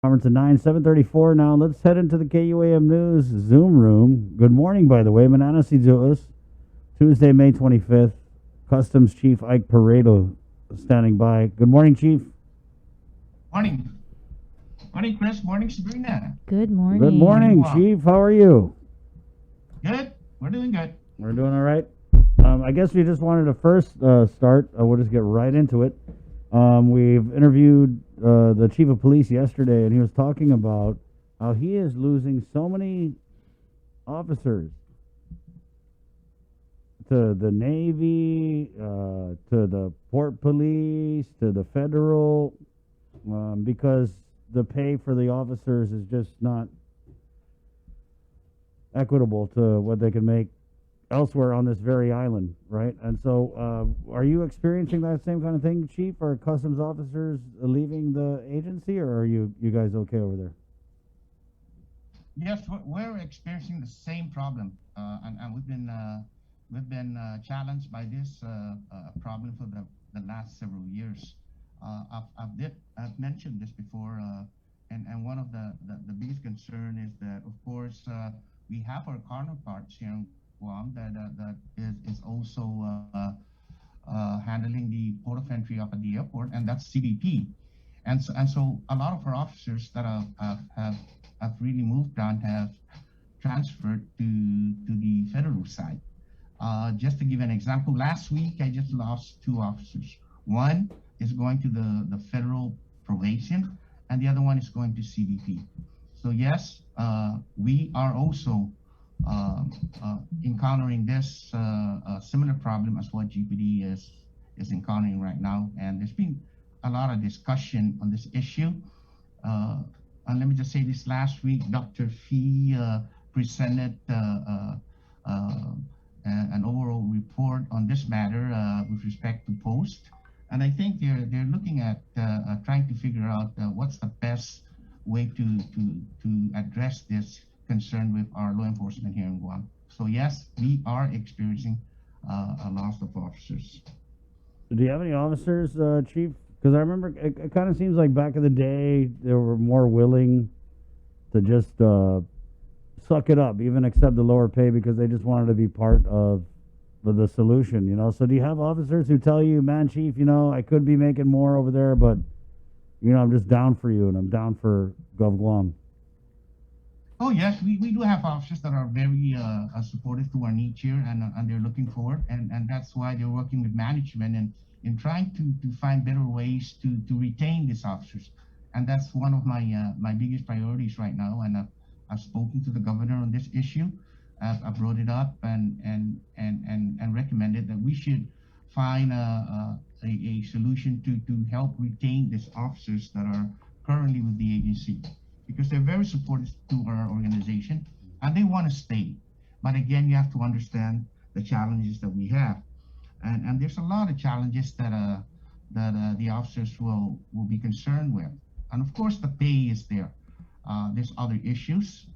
Conference at 9, 7:34 now. Let's head into the KUAM News Zoom room. Good morning, by the way. Manana Seizures, Tuesday, May 25th. Customs Chief Ike Peredo standing by. Good morning, Chief. Morning. Morning, Chris. Morning, Sabrina. Good Good morning. morning, Chief. How are you? Good. We're doing good. We're doing all right. I guess we just wanted to first start. We'll just get right into it. We've interviewed the chief of police yesterday, and he was talking about how he is losing so many officers to the Navy, to the port police, to the federal, because the pay for the officers is just not equitable to what they can make elsewhere on this very island, right? And so, are you experiencing that same kind of thing, Chief? Are customs officers leaving the agency, or are you guys okay over there? Yes, we're experiencing the same problem, and we've been challenged by this problem for the last several years. I've mentioned this before, and one of the biggest concern is that, of course, we have our counterparts here in Guam that is also handling the port of entry up at the airport, and that's CBP. And so a lot of our officers that have really moved on have transferred to the federal side. Just to give an example, last week I just lost two officers. One is going to the federal probation, and the other one is going to CBP. So yes, we are also encountering this similar problem as what GPD is encountering right now, and there's been a lot of discussion on this issue. And let me just say this: last week, Dr. Fee presented an overall report on this matter with respect to post, and I think they're looking at trying to figure out what's the best way to address this concern with our law enforcement here in Guam. So yes, we are experiencing a loss of officers. Do you have any officers, Chief? Because I remember it kind of seems like back in the day they were more willing to just suck it up, even accept the lower pay because they just wanted to be part of the solution, you know? So do you have officers who tell you, man, Chief, I could be making more over there, but, I'm just down for you and I'm down for Gov Guam? Oh yes, we do have officers that are very supportive to our needs here, and they're looking forward, and that's why they're working with management and in trying to find better ways to retain these officers, and that's one of my biggest priorities right now. And I've spoken to the governor on this issue. I brought it up and recommended that we should find a solution to help retain these officers that are currently with the agency, because they're very supportive to our organization and they want to stay. But again, you have to understand the challenges that we have. And there's a lot of challenges that the officers will be concerned with. And of course, the pay is there. There's other issues.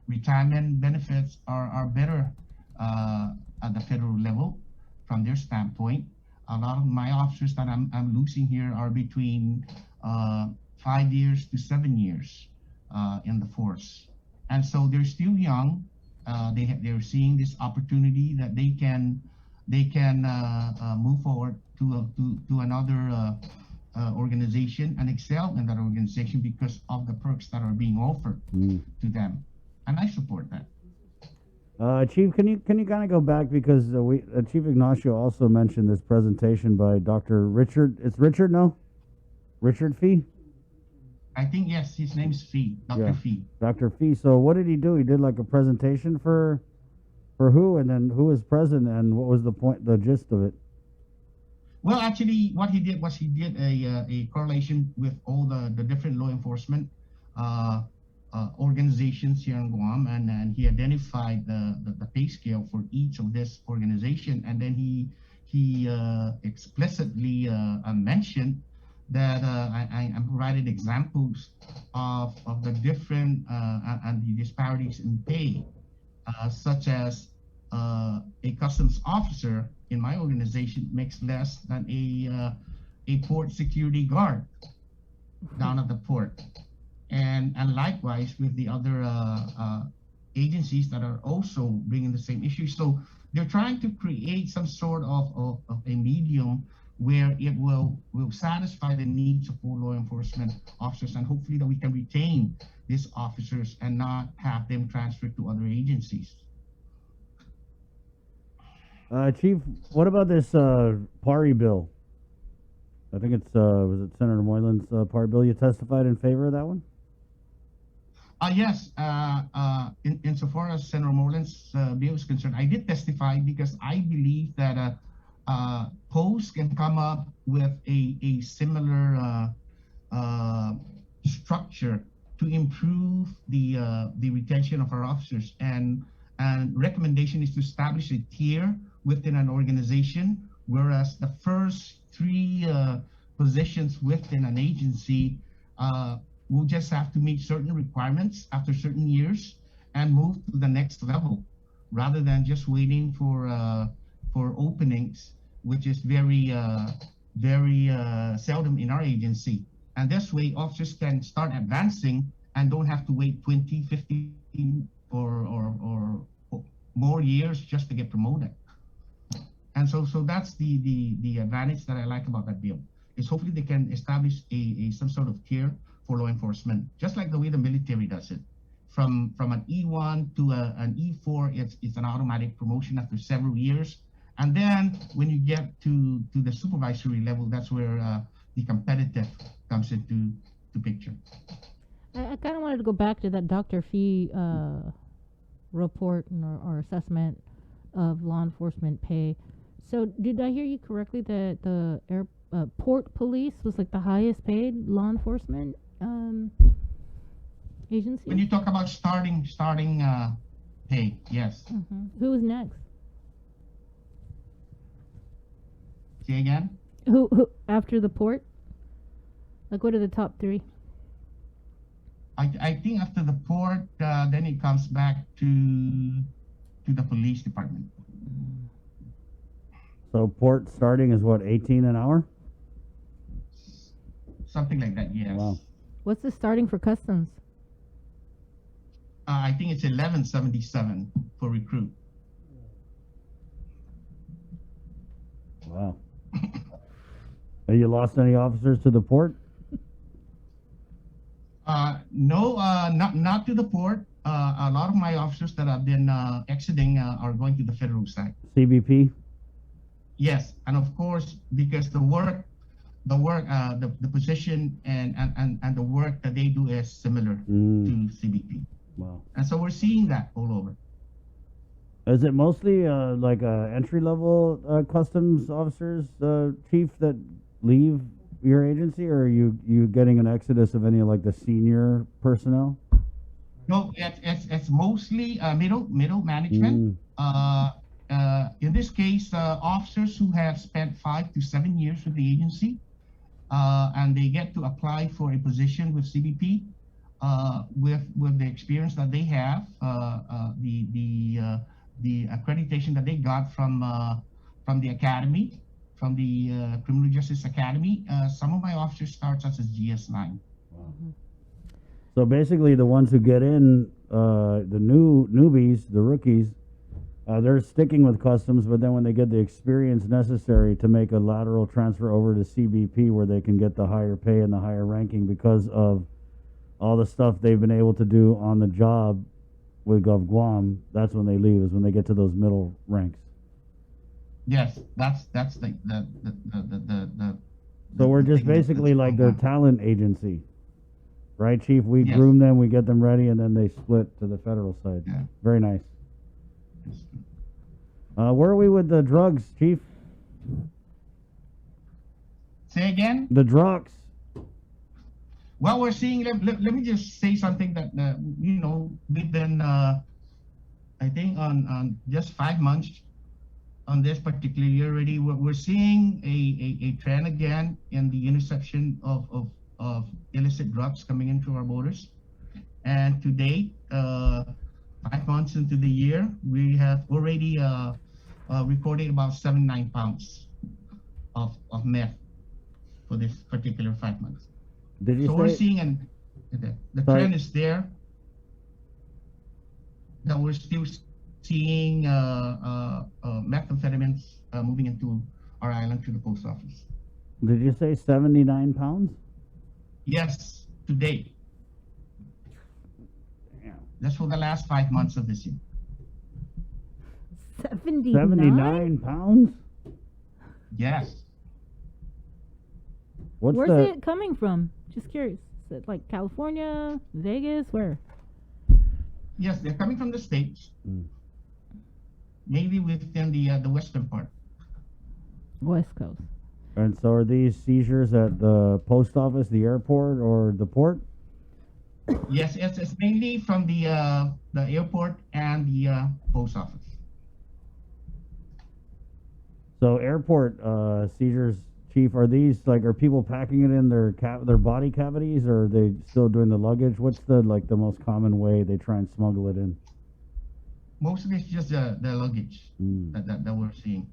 Retirement benefits are better at the federal level from their standpoint. A lot of my officers that I'm losing here are between 5 years to 7 years in the force, and so they're still young. They're seeing this opportunity that they can move forward to another organization and excel in that organization because of the perks that are being offered to them, and I support that. Chief, can you kind of go back because Chief Ignacio also mentioned this presentation by Dr. Richard. It's Richard, no? Richard Fee? I think yes, his name is Fee, Dr. Yeah, Fee. Dr. Fee. So what did he do? He did like a presentation for who, and then who was present, and what was the point, the gist of it? Well, actually, what he did was he did a correlation with all the different law enforcement organizations here in Guam, and he identified the pay scale for each of this organization, and then he explicitly mentioned that I provided examples of the different and the disparities in pay, such as a customs officer in my organization makes less than a port security guard down at the port. and likewise with the other agencies that are also bringing the same issue. So they're trying to create some sort of a medium where it will satisfy the needs of all law enforcement officers, and hopefully that we can retain these officers and not have them transferred to other agencies. Chief, what about this PARI bill? I think it's was it Senator Moylan's PARI bill? You testified in favor of that one? Yes. Insofar as Senator Moreland's bill is concerned, I did testify because I believe that POST can come up with a similar structure to improve the retention of our officers. And recommendation is to establish a tier within an organization, whereas the first three positions within an agency will just have to meet certain requirements after certain years and move to the next level, rather than just waiting for openings, which is very seldom in our agency. And this way, officers can start advancing and don't have to wait 20, 15, or more years just to get promoted. And so that's the advantage that I like about that bill, is hopefully they can establish some sort of tier for law enforcement, just like the way the military does it. From an E1 to an E4, it's an automatic promotion after several years. And then when you get to the supervisory level, that's where the competitive comes into the picture. I kind of wanted to go back to that Dr. Fee report or assessment of law enforcement pay. So did I hear you correctly that the port police was like the highest paid law enforcement agency? When you talk about starting pay, yes. Mm-hmm. Who was next? Say again? Who after the port? Like, what are the top three? I think after the port, then it comes back to the police department. So port starting is what, 18 an hour? Something like that, yes. Wow. What's the starting for customs? I think it's 1177 for recruit. Wow. Have you lost any officers to the port? No, not to the port. A lot of my officers that have been exiting are going to the federal side. CBP? Yes, and of course, because the position and the work that they do is similar to CBP. Wow. And so we're seeing that all over. Is it mostly like entry-level customs officers, Chief, that leave your agency, or are you getting an exodus of any of like the senior personnel? No, it's mostly middle management. In this case, officers who have spent 5 to 7 years with the agency, and they get to apply for a position with CBP with the experience that they have, the accreditation that they got from the academy, from the Criminal Justice Academy. Some of my officers start as GS9. Wow. Mm-hmm. So basically, the ones who get in, the newbies, the rookies, they're sticking with customs, but then when they get the experience necessary to make a lateral transfer over to CBP, where they can get the higher pay and the higher ranking because of all the stuff they've been able to do on the job with Gov Guam, that's when they leave, is when they get to those middle ranks. Yes, that's the So we're just basically like their talent agency, right, Chief? We groom them, we get them ready, and then they split to the federal side. Yeah. Very nice. Where are we with the drugs, Chief? Say again? The drugs. Well, we're seeing, let me just say something that, we've been, I think on just 5 months on this particular year already, we're seeing a trend again in the interception of illicit drugs coming into our borders. And to date, 5 months into the year, we have already recorded about 79 pounds of meth for this particular 5 months. Did you so say, we're seeing The Sorry. trend is there. That we're still seeing methamphetamines moving into our island through the post office. Did you say 79 pounds? Yes, today. Damn. That's for the last 5 months of this year. 79? 79 pounds? Yes. What's Where's the it coming from? Just curious. Is it like California, Vegas, where? Yes, they're coming from the States, Mm. mainly within the western part. West Coast. And so are these seizures at the post office, the airport, or the port? Yes, it's mainly from the airport and the post office. So airport seizures, Chief, are these like, are people packing it in their body cavities, or are they still doing the luggage? What's the most common way they try and smuggle it in? Mostly it's just the luggage Mm. that we're seeing.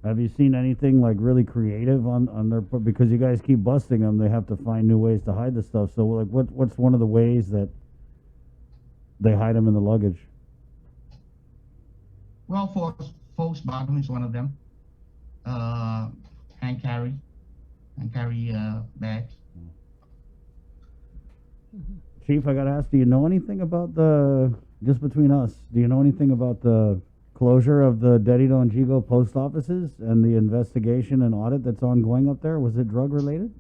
Have you seen anything like really creative on their, because you guys keep busting them, they have to find new ways to hide the stuff. So like, what's one of the ways that they hide them in the luggage? Well, false bottom is one of them. Hand carry bags. Chief, I gotta ask, do you know anything about just between us, do you know anything about the closure of the Dedito and Jigo post offices and the investigation and audit that's ongoing up there? Was it drug related?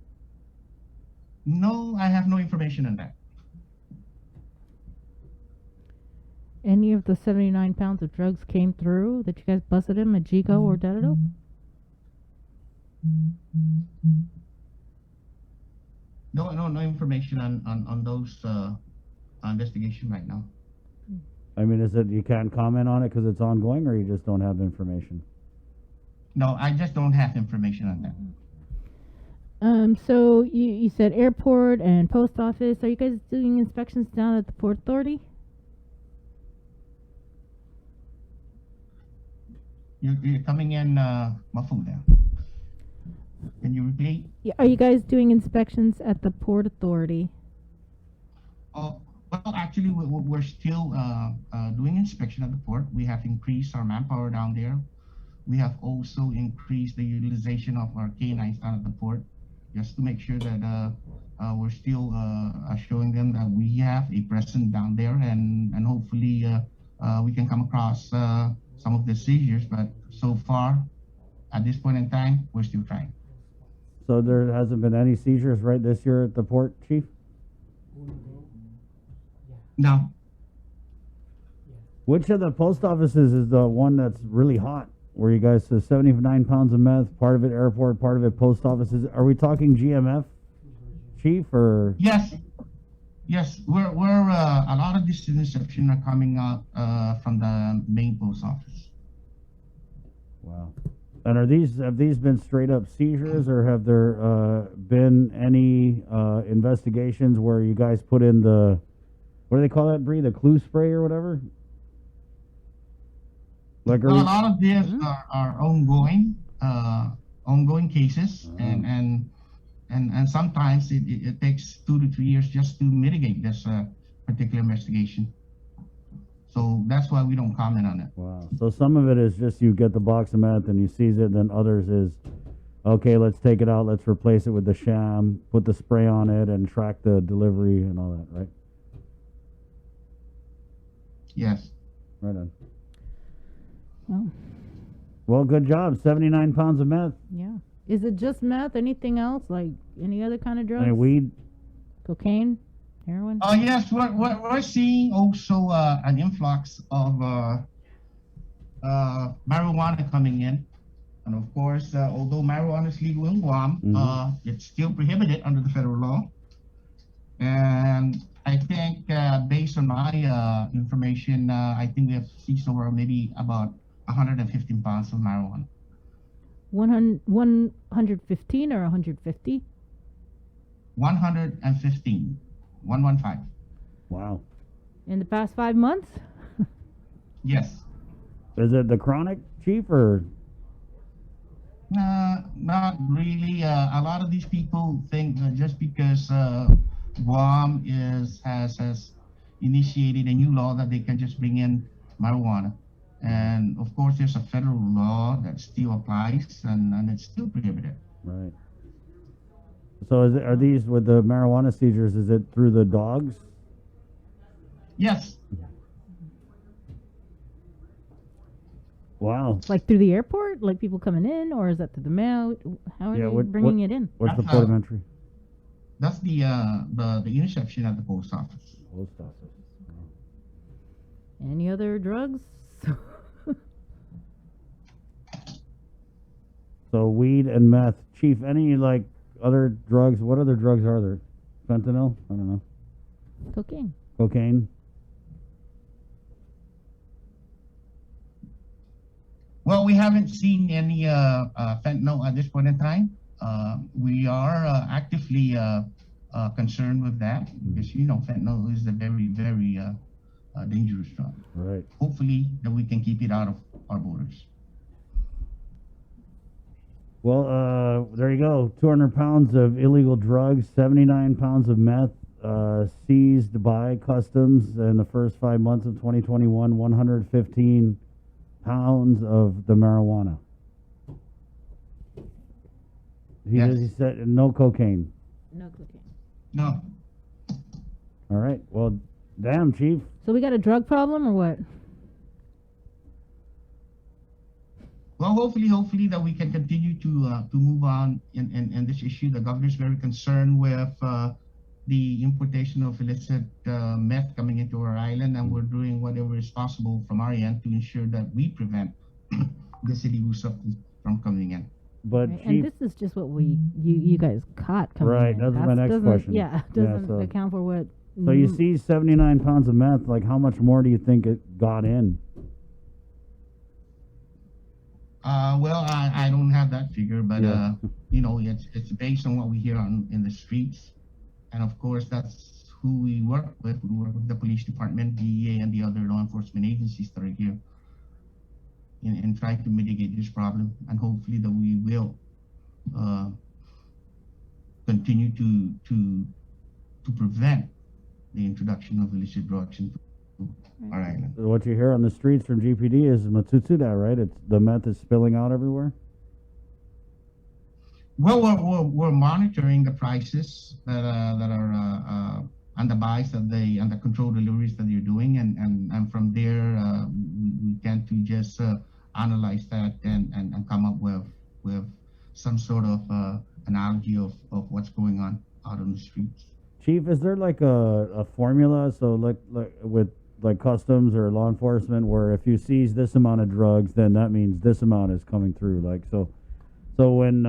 No, I have no information on that. Any of the 79 pounds of drugs came through that you guys busted him at Jigo or Dedito? No information on those investigation right now. I mean, is it you can't comment on it because it's ongoing, or you just don't have information? No, I just don't have information on that. So you said airport and post office. Are you guys doing inspections down at the Port Authority? You're coming in muffled there. Can you repeat? Yeah, are you guys doing inspections at the Port Authority? Oh, well, actually, we're still doing inspection at the port. We have increased our manpower down there. We have also increased the utilization of our canines down at the port, just to make sure that we're still showing them that we have a presence down there, and hopefully we can come across some of the seizures. But so far, at this point in time, we're still trying. So there hasn't been any seizures right this year at the port, Chief? No. Which of the post offices is the one that's really hot? Where you guys said 79 pounds of meth, part of it airport, part of it post offices. Are we talking GMF, Chief, or? Yes. We're a lot of these interceptions are coming out from the main post office. Wow. And have these been straight up seizures, or have there been any investigations where you guys put in the, what do they call that, Bree? The clue spray or whatever? Like, Well, a lot of these are ongoing cases, and sometimes it takes 2 to 3 years just to mitigate this particular investigation. So that's why we don't comment on it. Wow. So some of it is just you get the box of meth and you seize it, then others is, okay, let's take it out, let's replace it with the sham, put the spray on it, and track the delivery and all that, right? Yes. Right on. Well, Well, good job. 79 pounds of meth. yeah. Is it just meth? Anything else? Like any other kind of drugs? And weed. Cocaine? Heroin? Oh yes, we're seeing also an influx of marijuana coming in, and of course, although marijuana is legal in Guam, it's still prohibited under the federal law. And I think, based on my information, I think we have seized over maybe about 115 pounds of marijuana. 115 or 150? 115. 115. Wow. In the past 5 months? Yes. Is it the chronic, Chief, or? Not really. A lot of these people think that just because Guam has initiated a new law that they can just bring in marijuana, and of course there's a federal law that still applies, and it's still prohibited. Right. So are these with the marijuana seizures? Is it through the dogs? Yes. Wow. Like through the airport, like people coming in, or is that through the mail? How are they bringing it in? What's the That's, port of entry? That's the interception at the post office. Post office. Any other drugs? So weed and meth. Chief, any like other drugs? What other drugs are there? Fentanyl? I don't know. Cocaine. Cocaine? Well, we haven't seen any fentanyl at this point in time. We are actively concerned with that because fentanyl is a very, very dangerous drug. Right. Hopefully that we can keep it out of our borders. Well, there you go. 200 pounds of illegal drugs, 79 pounds of meth seized by Customs in the first 5 months of 2021, 115 pounds of the marijuana. He said no cocaine. No cocaine. No. All right. Well, damn, Chief. So we got a drug problem or what? Well, hopefully that we can continue to move on in this issue. The governor's very concerned with the importation of illicit meth coming into our island, and we're doing whatever is possible from our end to ensure that we prevent this illegal substance from coming in. But Right, Chief, and this is just what you guys caught coming Right, in. that's my next doesn't- question. Yeah, Yeah, doesn't so- account for what. so you see 79 pounds of meth. Like, how much more do you think it got in? Well, I don't have that figure, but Yeah. it's based on what we hear in the streets, and of course that's who we work with. We work with the police department, DEA, and the other law enforcement agencies that are here in trying to mitigate this problem, and hopefully that we will continue to prevent the introduction of illicit drugs into our island. What you hear on the streets from GPD is Matsuda, right? It's the meth is spilling out everywhere. Well, we're monitoring the prices that are on the buys and the controlled deliveries that you're doing, and from there we tend to just analyze that and come up with some sort of analogy of what's going on out on the streets. Chief, is there like a formula? So like with like customs or law enforcement, where if you seize this amount of drugs, then that means this amount is coming through. Like so when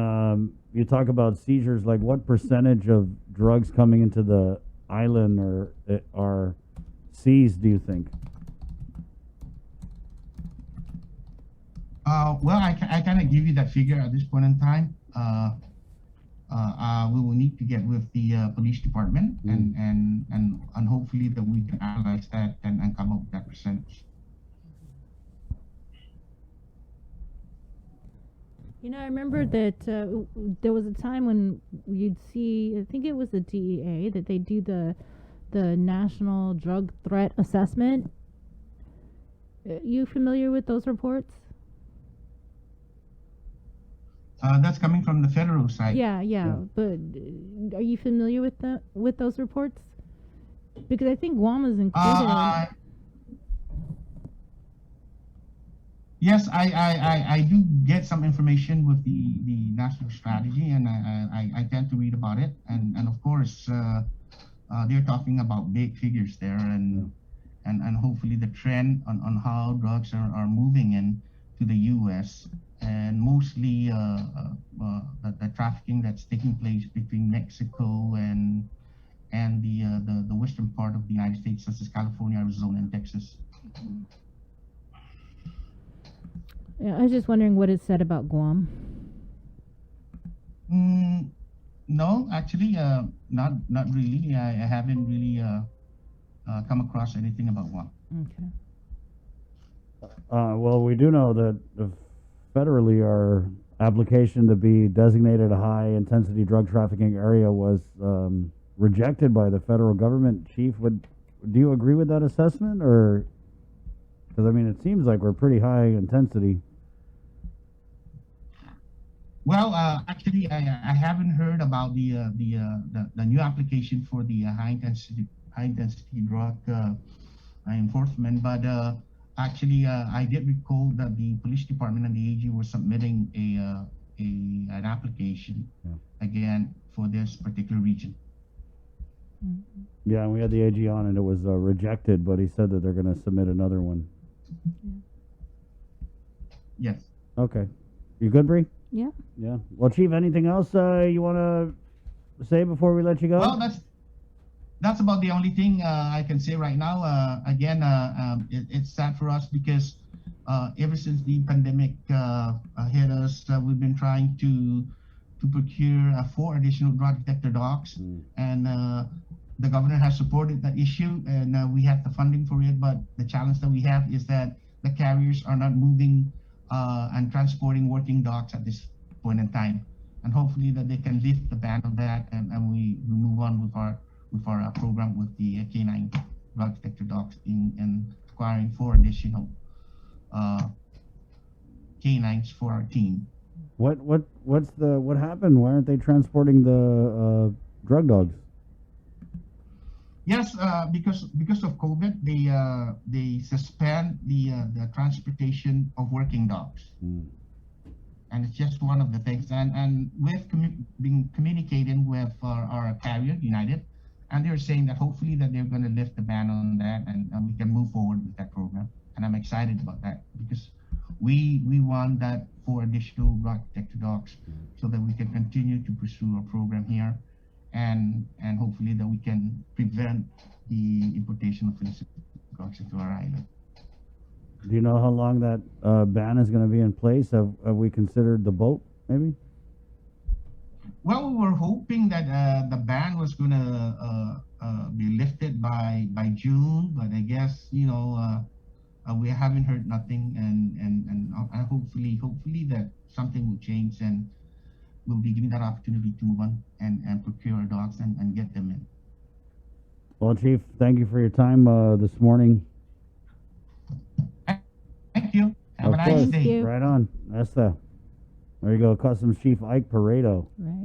you talk about seizures, like what percentage of drugs coming into the island are seized? Do you think? Well, I cannot give you that figure at this point in time. We will need to get with the police department and hopefully that we can analyze that and come up with that percentage. I remember that there was a time when you'd see, I think it was the DEA, that they do the National Drug Threat Assessment. You familiar with those reports? That's coming from the federal side. Yeah. But are you familiar with those reports? Because I think Guam is included. Yes, I do get some information with the national strategy, and I tend to read about it, and of course they're talking about big figures there, and hopefully the trend on how drugs are moving in to the U.S. and mostly the trafficking that's taking place between Mexico and the western part of the United States, such as California, Arizona, and Texas. Yeah, I was just wondering what it said about Guam. No, actually, not really. I haven't really come across anything about Guam. Okay. Well, we do know that federally our application to be designated a high intensity drug trafficking area was rejected by the federal government. Chief, do you agree with that assessment, or because I mean it seems like we're pretty high intensity? Well, actually, I haven't heard about the new application for the high intensity drug enforcement, but actually, I did recall that the police department and the AG were submitting an application again for this particular region. Yeah, and we had the AG on, and it was rejected, but he said that they're going to submit another one. Yes. Okay, you good, Bree? Yeah. Yeah. Well, Chief, anything else you want to say before we let you go? Well, that's about the only thing I can say right now. Again, it's sad for us because ever since the pandemic hit us, we've been trying to procure 4 additional drug detector dogs, and the governor has supported that issue, and we have the funding for it. But the challenge that we have is that the carriers are not moving and transporting working dogs at this point in time, and hopefully that they can lift the ban on that, and we move on with our program with the canine drug detector dogs and acquiring 4 additional canines for our team. What happened? Why aren't they transporting the drug dogs? Yes, because of COVID, they suspend the transportation of working dogs, and it's just one of the things. And we've been communicating with our carrier, United, and they're saying that hopefully that they're going to lift the ban on that, and we can move forward with that program. And I'm excited about that because we want that 4 additional drug detector dogs so that we can continue to pursue our program here. And hopefully that we can prevent the importation of illicit drugs into our island. Do you know how long that ban is going to be in place? Have we considered the boat, maybe? Well, we were hoping that the ban was going to be lifted by June, but I guess we haven't heard nothing, and hopefully that something will change, and we'll be given that opportunity to move on and procure our dogs and get them in. Well, Chief, thank you for your time this morning. Thank you. Have Of a nice course. day. you. Right on. There you go, Customs Chief Ike Peredo. Right.